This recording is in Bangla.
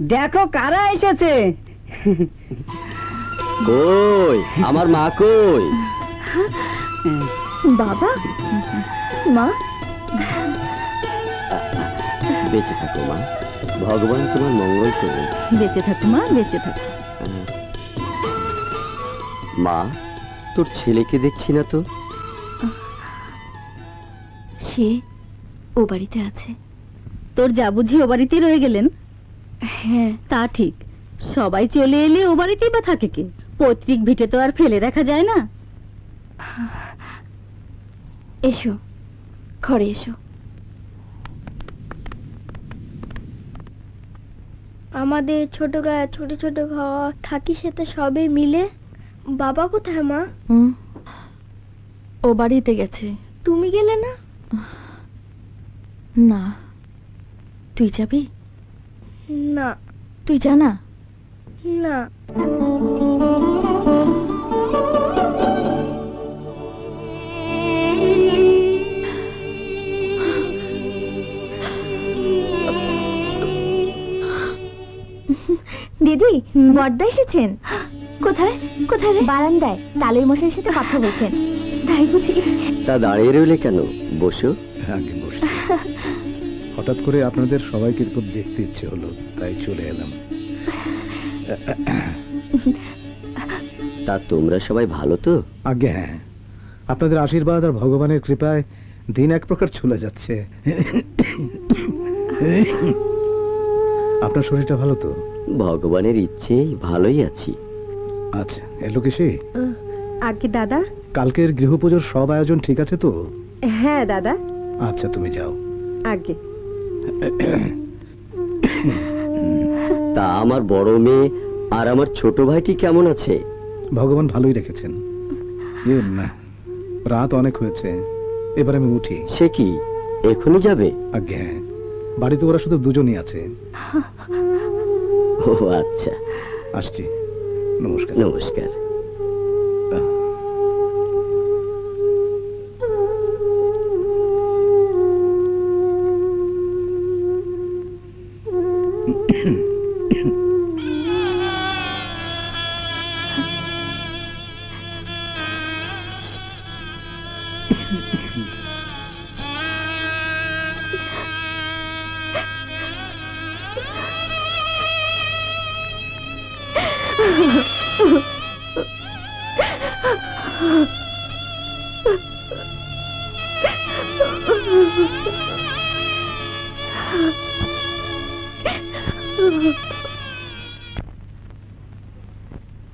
দেখো কারা এসেছে। কই আমার মা কই? বাবা মা বেঁচে থাকো মা, ভগবান তোমার মঙ্গল করুন। বেঁচে থাকো মা, বেঁচে থাকো। মা তোর ছেলেকে দেখছি না তো। সে ও বাড়িতে আছে। তোর যা বুঝি ও বাড়িতেই রয়ে গেলেন? হ্যাঁ তা ঠিক, সবাই চলে এলে ও বাড়িতেই বা থাকে কে? পৈতৃক ভিটে তো আর ফেলে রাখা যায় না। এসো ঘরে এসো। আমাদের ছোট গায়ে ছোট ছোট ঘর থাকি, সেটা সবে মিলে। বাবা কোথায় মা? ও বাড়িতে গেছে। তুমি গেলে না? না। তুই যাবি? না। তুই জানা? না। দিদি বড়দা এসেছেন। কোথায় কোথায়? বারান্দায় তালুই মশাইয়ের সাথে কথা বলছেন। তাই বুঝি? তা দাঁড়িয়ে রইলে কেন, বসো। আগে বসো। হঠাৎ করে আপনাদের সবাইকে খুব দেখতে ইচ্ছে হলো, তাই চলে এলাম। তা তোমরা সবাই ভালো তো? আগে হ্যাঁ, আপনাদের আশীর্বাদ আর ভগবানের কৃপায় দিন এক প্রকার চলে যাচ্ছে। আপনার শরীরটা ভালো তো? ভগবানের ইচ্ছে ভালোই আছি। আচ্ছা এলো কি সে? আগে দাদা। কালকের গৃহপুজোর সব আয়োজন ঠিক আছে তো? হ্যাঁ দাদা। আচ্ছা তুমি যাও। আগে তা আমার বড় মেয়ে আর আমার ছোট ভাইটি কেমন আছে? ভগবান ভালোই রেখেছেন। না, রাত অনেক হয়েছে, এবার আমি উঠি। সে কি এখনই যাবে? আগে হ্যাঁ, বাড়িতে ওরা শুধু দুজনই আছে। ও আচ্ছা, আসছি। নমস্কার। নমস্কার।